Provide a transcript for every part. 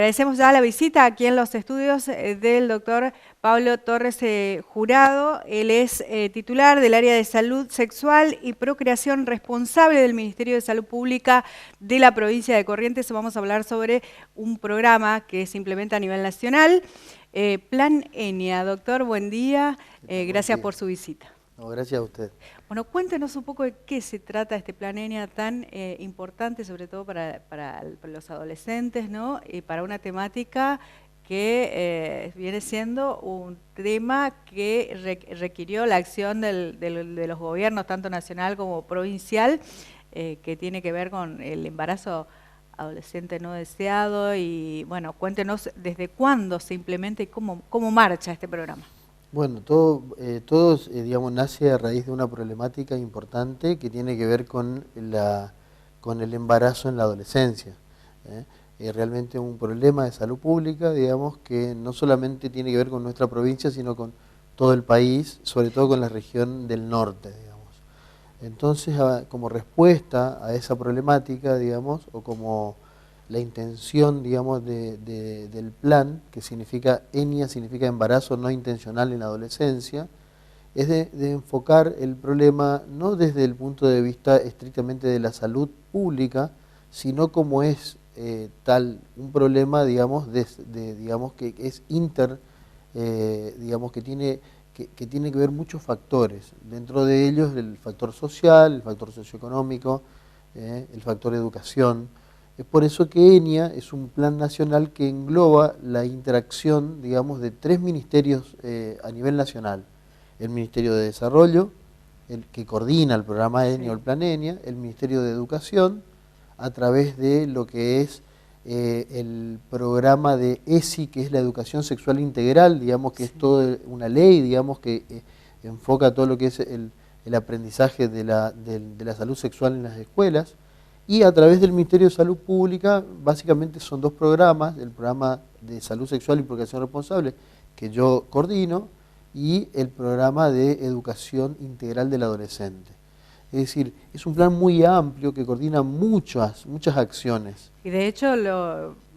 Agradecemos ya la visita aquí en los estudios del doctor Pablo Torres Jurado. Él es titular del área de salud sexual y procreación, responsable del Ministerio de Salud Pública de la provincia de Corrientes. Vamos a hablar sobre un programa que se implementa a nivel nacional, Plan ENIA. Doctor, buen día. Gracias por su visita. No, gracias a usted. Bueno, cuéntenos un poco de qué se trata este Plan ENIA tan importante, sobre todo para los adolescentes, ¿no? Y para una temática que viene siendo un tema que requirió la acción de los gobiernos, tanto nacional como provincial, que tiene que ver con el embarazo adolescente no deseado. Y bueno, cuéntenos desde cuándo se implementa y cómo marcha este programa. Bueno, todo digamos, nace a raíz de una problemática importante que tiene que ver con el embarazo en la adolescencia. Es realmente un problema de salud pública, digamos, que no solamente tiene que ver con nuestra provincia, sino con todo el país, sobre todo con la región del norte, digamos. Entonces, como respuesta a esa problemática, digamos, o como la intención, digamos, del plan, que significa ENIA, significa embarazo no intencional en la adolescencia, es de enfocar el problema no desde el punto de vista estrictamente de la salud pública, sino como es un problema, digamos, digamos que es digamos, que tiene que ver muchos factores, dentro de ellos el factor social, el factor socioeconómico, el factor educación. Es por eso que ENIA es un plan nacional que engloba la interacción, digamos, de 3 ministerios a nivel nacional. El Ministerio de Desarrollo, el que coordina el programa ENIA o el plan ENIA, el Ministerio de Educación, a través de lo que es el programa de ESI, que es la educación sexual integral, digamos que es toda una ley, digamos que enfoca todo lo que es el aprendizaje de la salud sexual en las escuelas. Y a través del Ministerio de Salud Pública, básicamente son 2 programas, el programa de salud sexual y procreación responsable, que yo coordino, y el programa de educación integral del adolescente. Es decir, es un plan muy amplio que coordina muchas acciones. Y de hecho,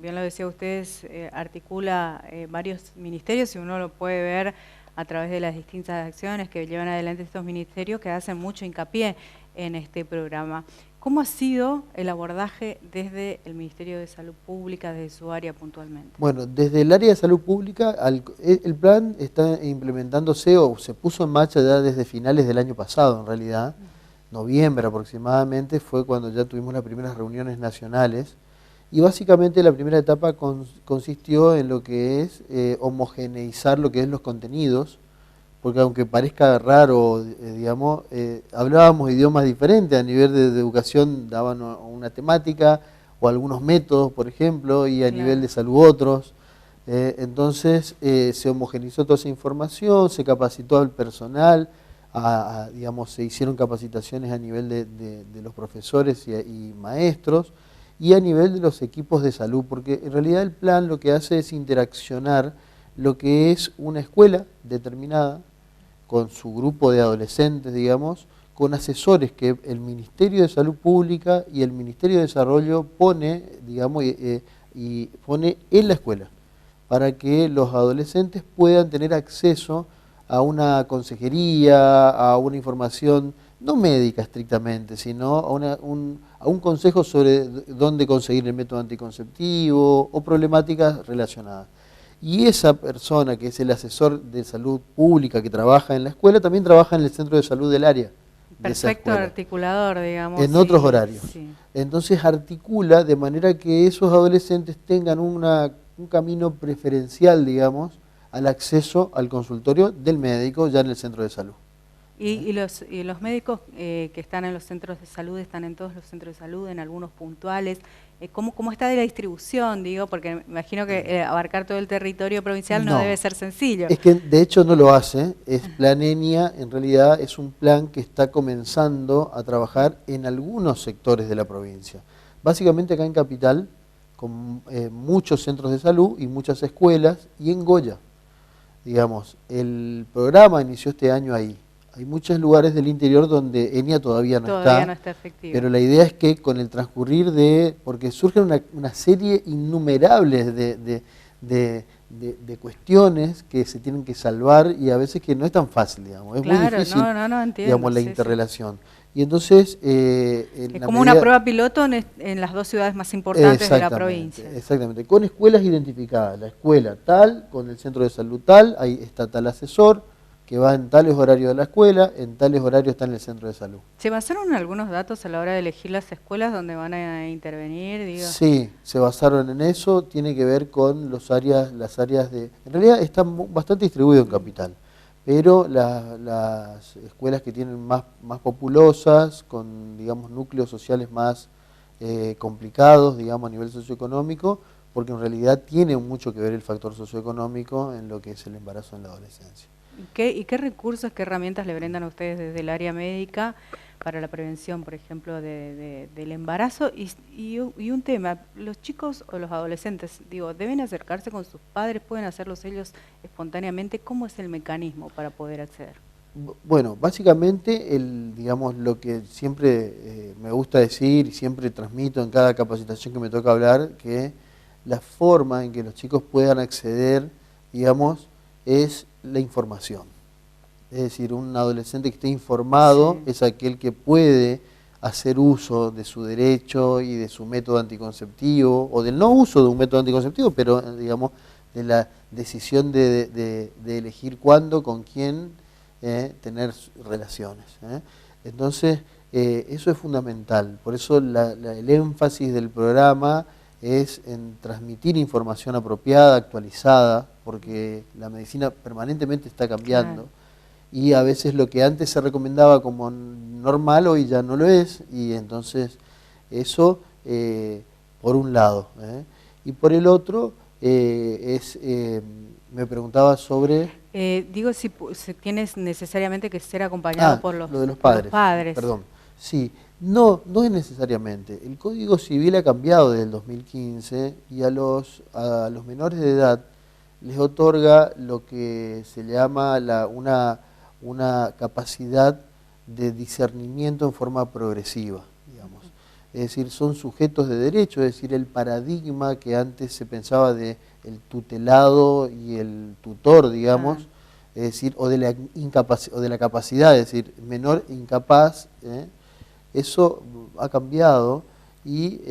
bien lo decía usted, articula varios ministerios y uno lo puede ver a través de las distintas acciones que llevan adelante estos ministerios que hacen mucho hincapié en este programa. ¿Cómo ha sido el abordaje desde el Ministerio de Salud Pública, desde su área puntualmente? Bueno, desde el área de salud pública, el plan está implementándose o se puso en marcha ya desde finales del año pasado, en realidad. Noviembre aproximadamente fue cuando ya tuvimos las primeras reuniones nacionales. Y básicamente la primera etapa consistió en lo que es homogeneizar lo que es los contenidos, porque aunque parezca raro, digamos, hablábamos idiomas diferentes, a nivel de educación daban una temática o algunos métodos, por ejemplo, y a nivel de salud otros. Entonces se homogeneizó toda esa información, se capacitó al personal, digamos, se hicieron capacitaciones a nivel de los profesores y maestros, y a nivel de los equipos de salud, porque en realidad el plan lo que hace es interaccionar lo que es una escuela determinada, con su grupo de adolescentes, digamos, con asesores que el Ministerio de Salud Pública y el Ministerio de Desarrollo pone, digamos, y pone en la escuela, para que los adolescentes puedan tener acceso a una consejería, a una información, no médica estrictamente, sino a un consejo sobre dónde conseguir el método anticonceptivo o problemáticas relacionadas. Y esa persona que es el asesor de salud pública que trabaja en la escuela, también trabaja en el centro de salud del área. Perfecto articulador, digamos. En otros horarios. Sí. Entonces articula de manera que esos adolescentes tengan un camino preferencial, digamos, al acceso al consultorio del médico ya en el centro de salud. ¿Y los médicos que están en los centros de salud, están en todos los centros de salud, en algunos puntuales? ¿Cómo está de la distribución, digo? Porque me imagino que abarcar todo el territorio provincial no debe ser sencillo. Es que de hecho no lo hace. Plan ENIA en realidad es un plan que está comenzando a trabajar en algunos sectores de la provincia. Básicamente acá en Capital, con muchos centros de salud y muchas escuelas, y en Goya. Digamos, el programa inició este año ahí. Hay muchos lugares del interior donde ENIA todavía no está. No está efectiva. Pero la idea es que con el transcurrir porque surgen una serie innumerable de cuestiones que se tienen que salvar y a veces que no es tan fácil, digamos. Es muy difícil, entiendo, digamos, la interrelación. Y entonces... es como una prueba piloto en las 2 ciudades más importantes de la provincia. Exactamente, con escuelas identificadas. La escuela tal, con el centro de salud tal, ahí está tal asesor, que va en tales horarios de la escuela, en tales horarios está en el centro de salud. ¿Se basaron algunos datos a la hora de elegir las escuelas donde van a intervenir? Digo? Sí, se basaron en eso, tiene que ver con las áreas de... En realidad están bastante distribuidos en Capital, pero las escuelas que tienen más populosas, con, digamos, núcleos sociales más complicados, digamos, a nivel socioeconómico, porque en realidad tiene mucho que ver el factor socioeconómico en lo que es el embarazo en la adolescencia. ¿Y qué recursos, qué herramientas le brindan a ustedes desde el área médica para la prevención, por ejemplo, del embarazo? Y un tema, los chicos o los adolescentes, digo, ¿deben acercarse con sus padres? ¿Pueden hacerlos ellos espontáneamente? ¿Cómo es el mecanismo para poder acceder? Bueno, básicamente, digamos, lo que siempre me gusta decir y siempre transmito en cada capacitación que me toca hablar, que la forma en que los chicos puedan acceder, digamos, es la información. Es decir, un adolescente que esté informado es aquel que puede hacer uso de su derecho y de su método anticonceptivo, o del no uso de un método anticonceptivo, pero digamos, de la decisión de elegir cuándo, con quién tener relaciones. Entonces, eso es fundamental. Por eso el énfasis del programa es en transmitir información apropiada, actualizada, porque la medicina permanentemente está cambiando. Claro. Y a veces lo que antes se recomendaba como normal hoy ya no lo es, y entonces eso por un lado. Y por el otro, me preguntaba sobre... digo, si tienes necesariamente que ser acompañado por los, lo de los padres. Los padres. Perdón. Sí, no es necesariamente. El Código Civil ha cambiado desde el 2015 y a los menores de edad les otorga lo que se llama una capacidad de discernimiento en forma progresiva, digamos. Es decir, son sujetos de derecho, es decir, el paradigma que antes se pensaba de el tutelado y el tutor, digamos, es decir, o de la capacidad, es decir, menor incapaz, eso ha cambiado y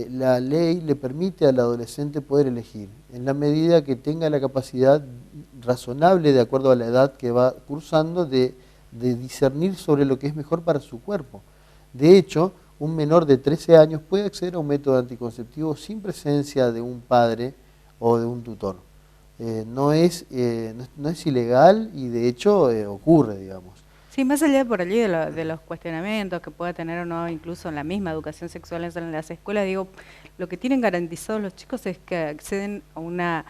la ley le permite al adolescente poder elegir, en la medida que tenga la capacidad razonable, de acuerdo a la edad que va cursando, de discernir sobre lo que es mejor para su cuerpo. De hecho, un menor de 13 años puede acceder a un método anticonceptivo sin presencia de un padre o de un tutor. No es ilegal y de hecho ocurre, digamos. Sí, más allá por allí de los cuestionamientos que pueda tener o no, incluso en la misma educación sexual en las escuelas, digo, lo que tienen garantizado los chicos es que acceden a una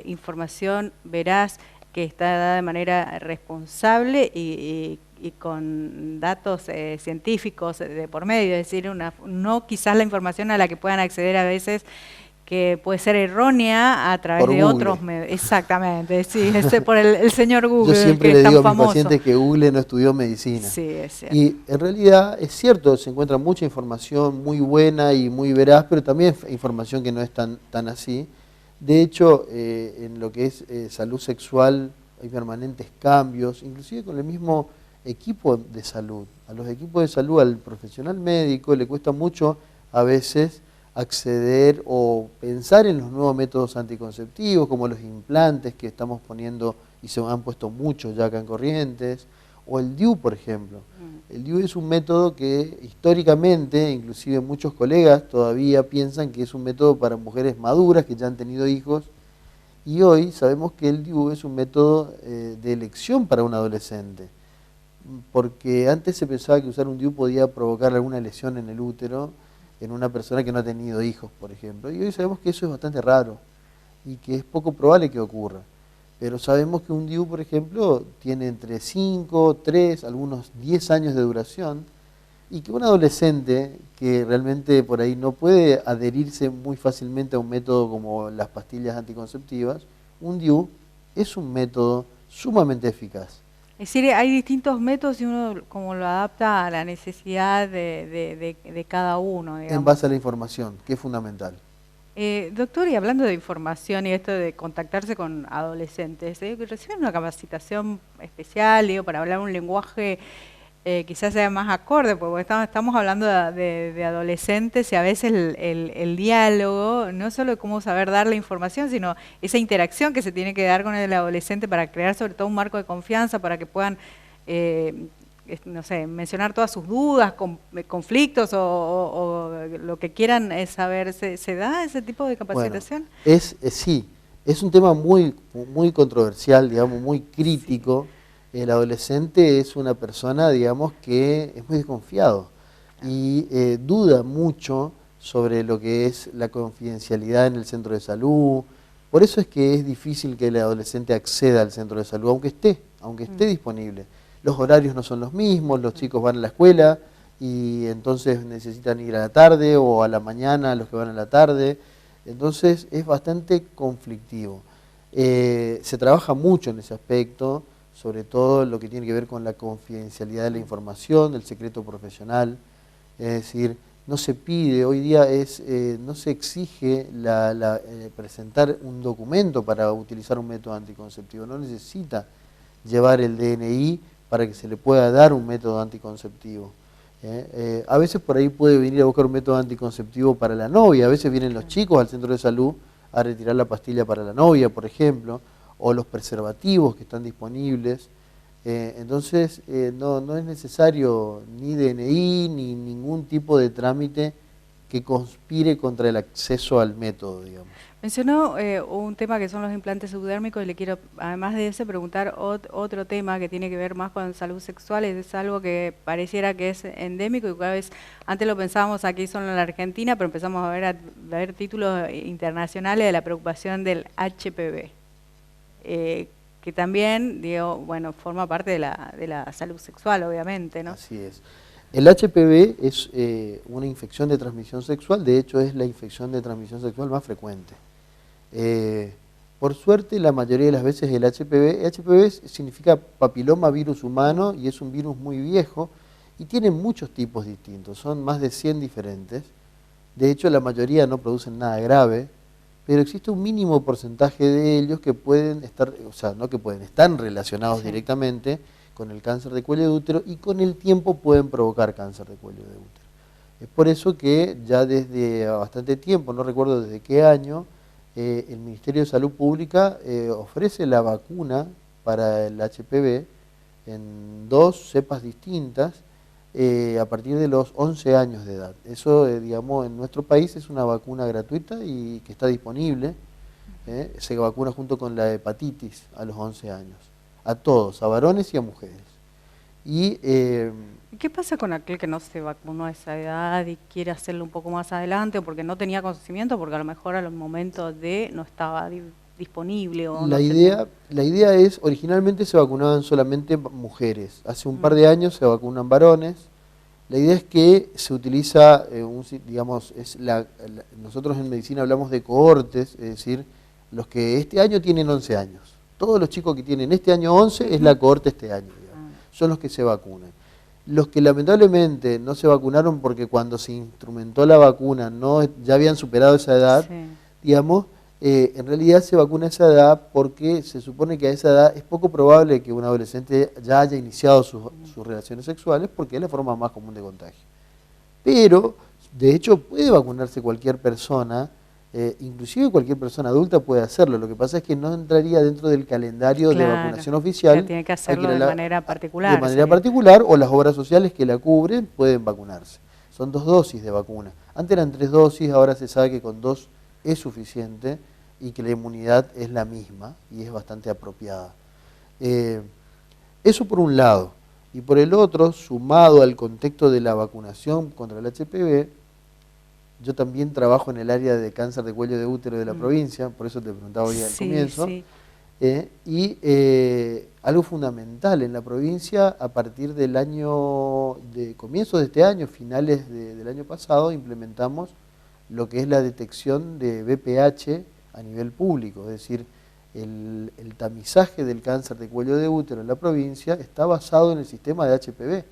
información veraz que está dada de manera responsable y con datos científicos de por medio, es decir, no quizás la información a la que puedan acceder a veces que puede ser errónea a través de otros medios. Exactamente, sí, por el señor Google. Yo siempre le digo a mis pacientes que Google no estudió medicina. Sí, es cierto. Y en realidad es cierto, se encuentra mucha información muy buena y muy veraz, pero también información que no es tan así. De hecho, en lo que es salud sexual hay permanentes cambios, inclusive con el mismo equipo de salud. A los equipos de salud, al profesional médico, le cuesta mucho a veces acceder o pensar en los nuevos métodos anticonceptivos, como los implantes que estamos poniendo y se han puesto muchos ya acá en Corrientes, o el DIU, por ejemplo. El DIU es un método que históricamente, inclusive muchos colegas todavía piensan que es un método para mujeres maduras que ya han tenido hijos, y hoy sabemos que el DIU es un método de elección para un adolescente, porque antes se pensaba que usar un DIU podía provocar alguna lesión en el útero, en una persona que no ha tenido hijos, por ejemplo. Y hoy sabemos que eso es bastante raro y que es poco probable que ocurra. Pero sabemos que un DIU, por ejemplo, tiene entre 5, 3, algunos 10 años de duración y que un adolescente que realmente por ahí no puede adherirse muy fácilmente a un método como las pastillas anticonceptivas, un DIU es un método sumamente eficaz. Es decir, hay distintos métodos y uno como lo adapta a la necesidad de cada uno, En digamos. base a la información, que es fundamental. Doctor, y hablando de información y esto de contactarse con adolescentes, ¿reciben una capacitación especial, digo, para hablar un lenguaje quizás sea más acorde? Porque estamos hablando de adolescentes y a veces el diálogo, no solo de cómo saber dar la información, sino esa interacción que se tiene que dar con el adolescente para crear sobre todo un marco de confianza para que puedan... no sé, mencionar todas sus dudas, conflictos o lo que quieran saber. ¿Se da ese tipo de Bueno, capacitación? sí, es un tema muy controversial, digamos, muy Sí. crítico. El adolescente es una persona, digamos, que es muy desconfiado y duda mucho sobre lo que es la confidencialidad en el centro de salud. Por eso es que es difícil que el adolescente acceda al centro de salud, aunque esté disponible. Los horarios no son los mismos, los chicos van a la escuela y entonces necesitan ir a la tarde o a la mañana los que van a la tarde. Entonces es bastante conflictivo. Se trabaja mucho en ese aspecto, sobre todo lo que tiene que ver con la confidencialidad de la información, del secreto profesional. Es decir, no se pide, hoy día no se exige presentar un documento para utilizar un método anticonceptivo, no necesita llevar el DNI para que se le pueda dar un método anticonceptivo. A veces por ahí puede venir a buscar un método anticonceptivo para la novia, a veces vienen los chicos al centro de salud a retirar la pastilla para la novia, por ejemplo, o los preservativos que están disponibles. Entonces no es necesario ni DNI ni ningún tipo de trámite que conspire contra el acceso al método, digamos. Mencionó un tema que son los implantes subdérmicos y le quiero, además de ese, preguntar otro tema que tiene que ver más con salud sexual. Es algo que pareciera que es endémico y cada vez, antes lo pensábamos aquí solo en la Argentina, pero empezamos a ver títulos internacionales de la preocupación del HPV, que también, digo, bueno, forma parte de la salud sexual, obviamente, ¿no? Así es. El HPV es una infección de transmisión sexual, de hecho es la infección de transmisión sexual más frecuente. Por suerte, la mayoría de las veces el HPV significa papiloma virus humano y es un virus muy viejo y tiene muchos tipos distintos, son más de 100 diferentes. De hecho, la mayoría no producen nada grave, pero existe un mínimo porcentaje de ellos que pueden estar, o sea, no que pueden, están relacionados directamente con el cáncer de cuello de útero y con el tiempo pueden provocar cáncer de cuello de útero. Es por eso que ya desde bastante tiempo, no recuerdo desde qué año, el Ministerio de Salud Pública ofrece la vacuna para el HPV en 2 cepas distintas a partir de los 11 años de edad. Eso, digamos, en nuestro país es una vacuna gratuita y que está disponible. Se vacuna junto con la hepatitis a los 11 años. A todos, a varones y a mujeres. Y ¿qué pasa con aquel que no se vacunó a esa edad y quiere hacerlo un poco más adelante porque no tenía conocimiento, porque a lo mejor al momento de no estaba disponible o no tenía? la idea es, originalmente se vacunaban solamente mujeres. Hace un par de años se vacunan varones. La idea es que se utiliza, digamos, nosotros en medicina hablamos de cohortes, es decir, los que este año tienen 11 años. Todos los chicos que tienen este año 11 es la cohorte este año, digamos. Son los que se vacunan. Los que lamentablemente no se vacunaron porque cuando se instrumentó la vacuna ya habían superado esa edad, digamos, en realidad se vacuna a esa edad porque se supone que a esa edad es poco probable que un adolescente ya haya iniciado sus relaciones sexuales porque es la forma más común de contagio. Pero, de hecho, puede vacunarse cualquier persona, inclusive cualquier persona adulta puede hacerlo. Lo que pasa es que no entraría dentro del calendario de vacunación oficial. Tiene que hacerlo de manera particular. De manera particular, o las obras sociales que la cubren pueden vacunarse. Son 2 dosis de vacuna. Antes eran 3 dosis, ahora se sabe que con 2 es suficiente y que la inmunidad es la misma y es bastante apropiada. Eso por un lado. Y por el otro, sumado al contexto de la vacunación contra el HPV, yo también trabajo en el área de cáncer de cuello de útero de la provincia, por eso te preguntaba hoy al comienzo. Algo fundamental en la provincia, a partir del comienzo de este año, finales del año pasado, implementamos lo que es la detección de VPH a nivel público, es decir, el tamizaje del cáncer de cuello de útero en la provincia está basado en el sistema de HPV,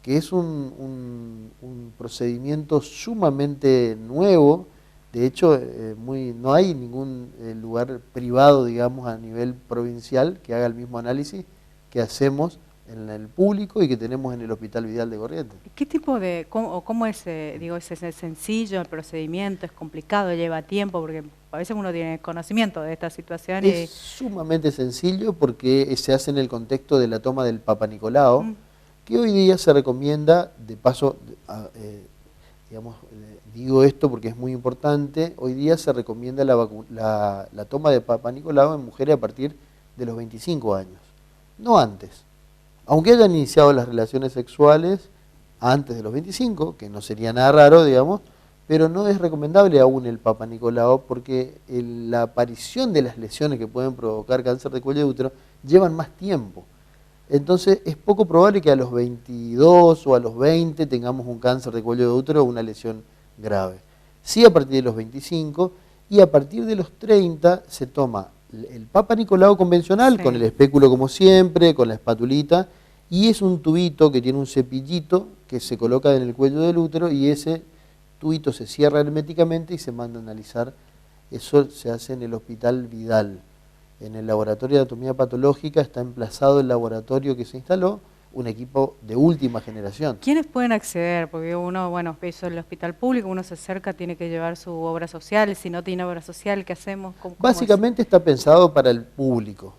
que es un procedimiento sumamente nuevo. De hecho, no hay ningún lugar privado, digamos, a nivel provincial que haga el mismo análisis que hacemos en el público y que tenemos en el Hospital Vidal de Corrientes. ¿Qué tipo de, cómo es, digo, es sencillo el procedimiento, es complicado, lleva tiempo? Porque a veces uno tiene conocimiento de esta situación. Es sumamente sencillo porque se hace en el contexto de la toma del Papa Nicolau, que hoy día se recomienda, de paso, digamos, digo esto porque es muy importante, hoy día se recomienda la toma de Papa Nicolau en mujeres a partir de los 25 años, no antes. Aunque hayan iniciado las relaciones sexuales antes de los 25, que no sería nada raro, digamos, pero no es recomendable aún el Papa Nicolau porque la aparición de las lesiones que pueden provocar cáncer de cuello de útero llevan más tiempo. Entonces es poco probable que a los 22 o a los 20 tengamos un cáncer de cuello de útero o una lesión grave. Sí a partir de los 25 y a partir de los 30 se toma el Papa Nicolau convencional, sí, con el espéculo como siempre, con la espatulita, y es un tubito que tiene un cepillito que se coloca en el cuello del útero y ese tubito se cierra herméticamente y se manda a analizar. Eso se hace en el Hospital Vidal. En el laboratorio de anatomía patológica está emplazado el laboratorio que se instaló, un equipo de última generación. ¿Quiénes pueden acceder? Porque uno, bueno, eso en el hospital público, uno se acerca, tiene que llevar su obra social, si no tiene obra social, ¿qué hacemos? ¿Cómo Básicamente está pensado para el público,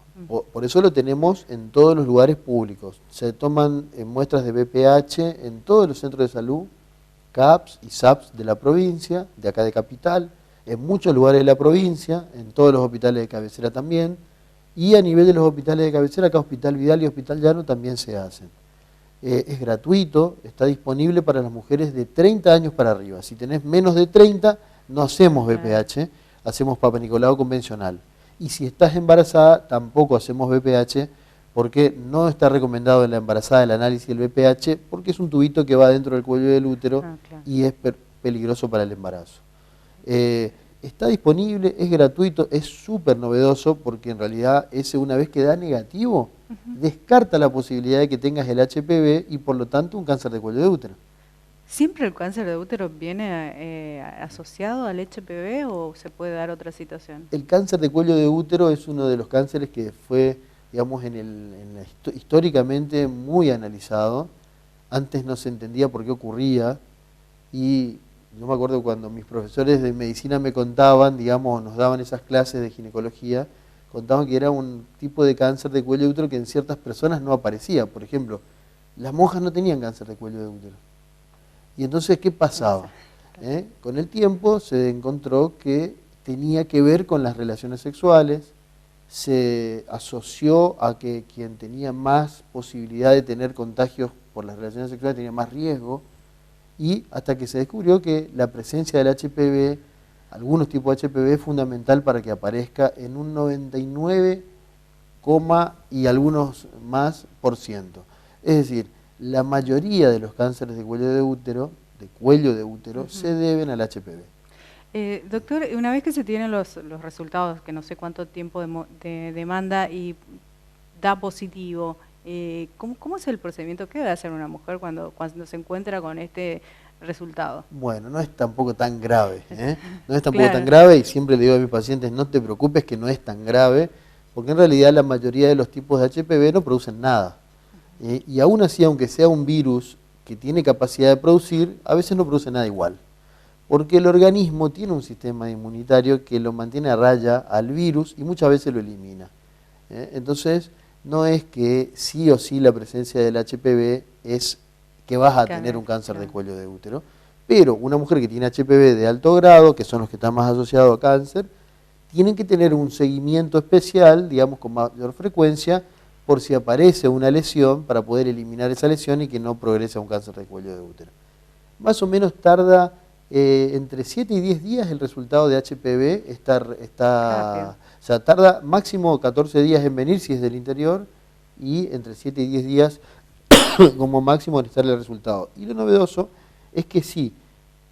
por eso lo tenemos en todos los lugares públicos. Se toman muestras de BPH en todos los centros de salud, CAPS y SAPS de la provincia, de acá de Capital, en muchos lugares de la provincia, en todos los hospitales de cabecera también, y a nivel de los hospitales de cabecera, acá Hospital Vidal y Hospital Llano también se hacen. Es gratuito, está disponible para las mujeres de 30 años para arriba. Si tenés menos de 30, no hacemos BPH, hacemos Papa Nicolau convencional. Y si estás embarazada, tampoco hacemos BPH, porque no está recomendado en la embarazada el análisis del BPH, porque es un tubito que va dentro del cuello del útero y es peligroso para el embarazo. Está disponible, es gratuito, es súper novedoso porque en realidad ese una vez que da negativo, descarta la posibilidad de que tengas el HPV y por lo tanto un cáncer de cuello de útero. ¿Siempre el cáncer de útero viene asociado al HPV o se puede dar otra situación? El cáncer de cuello de útero es uno de los cánceres que fue, digamos, históricamente muy analizado. Antes no se entendía por qué ocurría y yo me acuerdo cuando mis profesores de medicina me contaban, digamos, nos daban esas clases de ginecología, contaban que era un tipo de cáncer de cuello de útero que en ciertas personas no aparecía. Por ejemplo, las monjas no tenían cáncer de cuello de útero. Y entonces, ¿qué pasaba? Con el tiempo se encontró que tenía que ver con las relaciones sexuales, se asoció a que quien tenía más posibilidad de tener contagios por las relaciones sexuales tenía más riesgo, y hasta que se descubrió que la presencia del HPV, algunos tipos de HPV, es fundamental para que aparezca en un 99, y algunos más %. Es decir, la mayoría de los cánceres de cuello de útero, se deben al HPV. Doctor, una vez que se tienen los resultados, que no sé cuánto tiempo de demanda y da positivo, ¿cómo es el procedimiento? ¿Qué debe hacer una mujer cuando se encuentra con este resultado? Bueno, no es tampoco tan grave, no es tampoco tan grave y siempre le digo a mis pacientes, no te preocupes que no es tan grave, porque en realidad la mayoría de los tipos de HPV no producen nada. Y aún así, aunque sea un virus que tiene capacidad de producir, a veces no produce nada igual. Porque el organismo tiene un sistema inmunitario que lo mantiene a raya al virus y muchas veces lo elimina. Entonces, no es que sí o sí la presencia del HPV es que vas a tener un cáncer de cuello de útero, pero una mujer que tiene HPV de alto grado, que son los que están más asociados a cáncer, tienen que tener un seguimiento especial, digamos con mayor frecuencia, por si aparece una lesión, para poder eliminar esa lesión y que no progrese a un cáncer de cuello de útero. Más o menos tarda entre 7 y 10 días el resultado de HPV, o sea, tarda máximo 14 días en venir si es del interior y entre 7 y 10 días como máximo en estar el resultado. Y lo novedoso es que si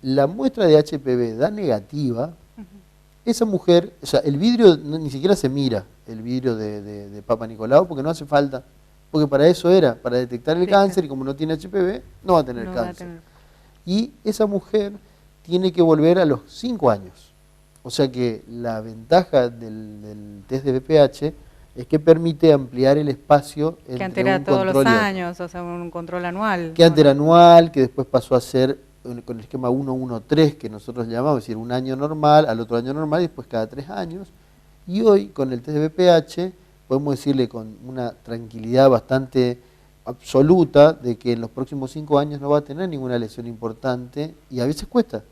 la muestra de HPV da negativa, esa mujer, o sea, el vidrio ni siquiera se mira, el vidrio de Papa Nicolau, porque no hace falta, porque para eso era, para detectar el cáncer, y como no tiene HPV, no va a tener cáncer. Y esa mujer tiene que volver a los 5 años. O sea que la ventaja del test de BPH es que permite ampliar el espacio entre que antes era todos los años, o sea, un control anual. Que antes era anual, que después pasó a ser con el esquema 1-1-3 que nosotros llamamos, es decir, un año normal, al otro año normal y después cada 3 años. Y hoy con el test de BPH podemos decirle con una tranquilidad bastante absoluta de que en los próximos 5 años no va a tener ninguna lesión importante, y a veces cuesta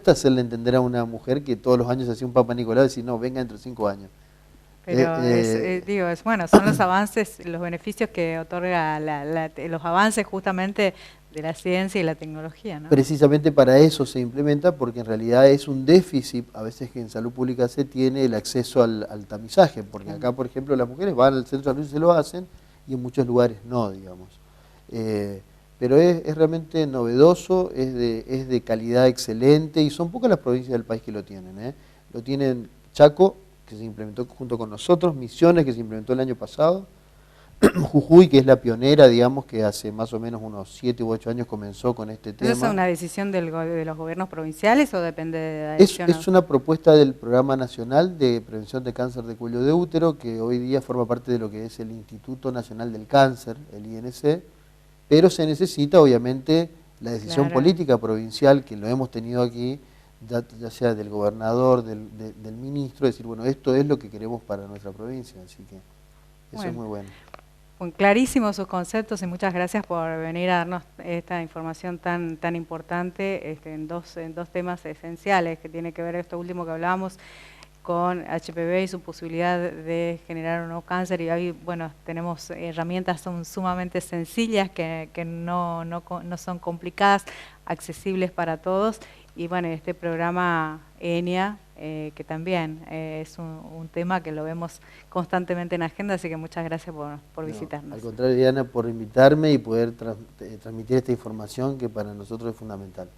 hacerle entender a una mujer que todos los años hacía un Papa Nicolau y decir, no, venga dentro de 5 años. Pero es bueno, son los avances, los beneficios que otorga los avances justamente de la ciencia y la tecnología, ¿no? Precisamente para eso se implementa, porque en realidad es un déficit a veces que en salud pública se tiene el acceso al tamizaje, porque acá, por ejemplo, las mujeres van al centro de salud y se lo hacen, y en muchos lugares no, digamos. Pero es realmente novedoso, es de calidad excelente, y son pocas las provincias del país que lo tienen, ¿eh? Lo tienen Chaco, que se implementó junto con nosotros, Misiones, que se implementó el año pasado, Jujuy, que es la pionera, digamos, que hace más o menos unos 7 u 8 años comenzó con este tema. ¿Es una decisión de los gobiernos provinciales o depende de la decisión? Es una propuesta del Programa Nacional de Prevención de Cáncer de Cuello de Útero, que hoy día forma parte de lo que es el Instituto Nacional del Cáncer, el INC, pero se necesita, obviamente, la decisión política provincial, que lo hemos tenido aquí, ya sea del gobernador, del ministro, decir, bueno, esto es lo que queremos para nuestra provincia, así que eso es muy bueno. Clarísimos sus conceptos, y muchas gracias por venir a darnos esta información tan importante en dos temas esenciales, que tiene que ver esto último que hablábamos con HPV y su posibilidad de generar un nuevo cáncer. Y hoy, bueno, tenemos herramientas son sumamente sencillas, que no son complicadas, accesibles para todos. Y bueno, este programa ENIA, que también es un tema que lo vemos constantemente en agenda, así que muchas gracias por visitarnos. Al contrario, Diana, por invitarme y poder transmitir esta información que para nosotros es fundamental.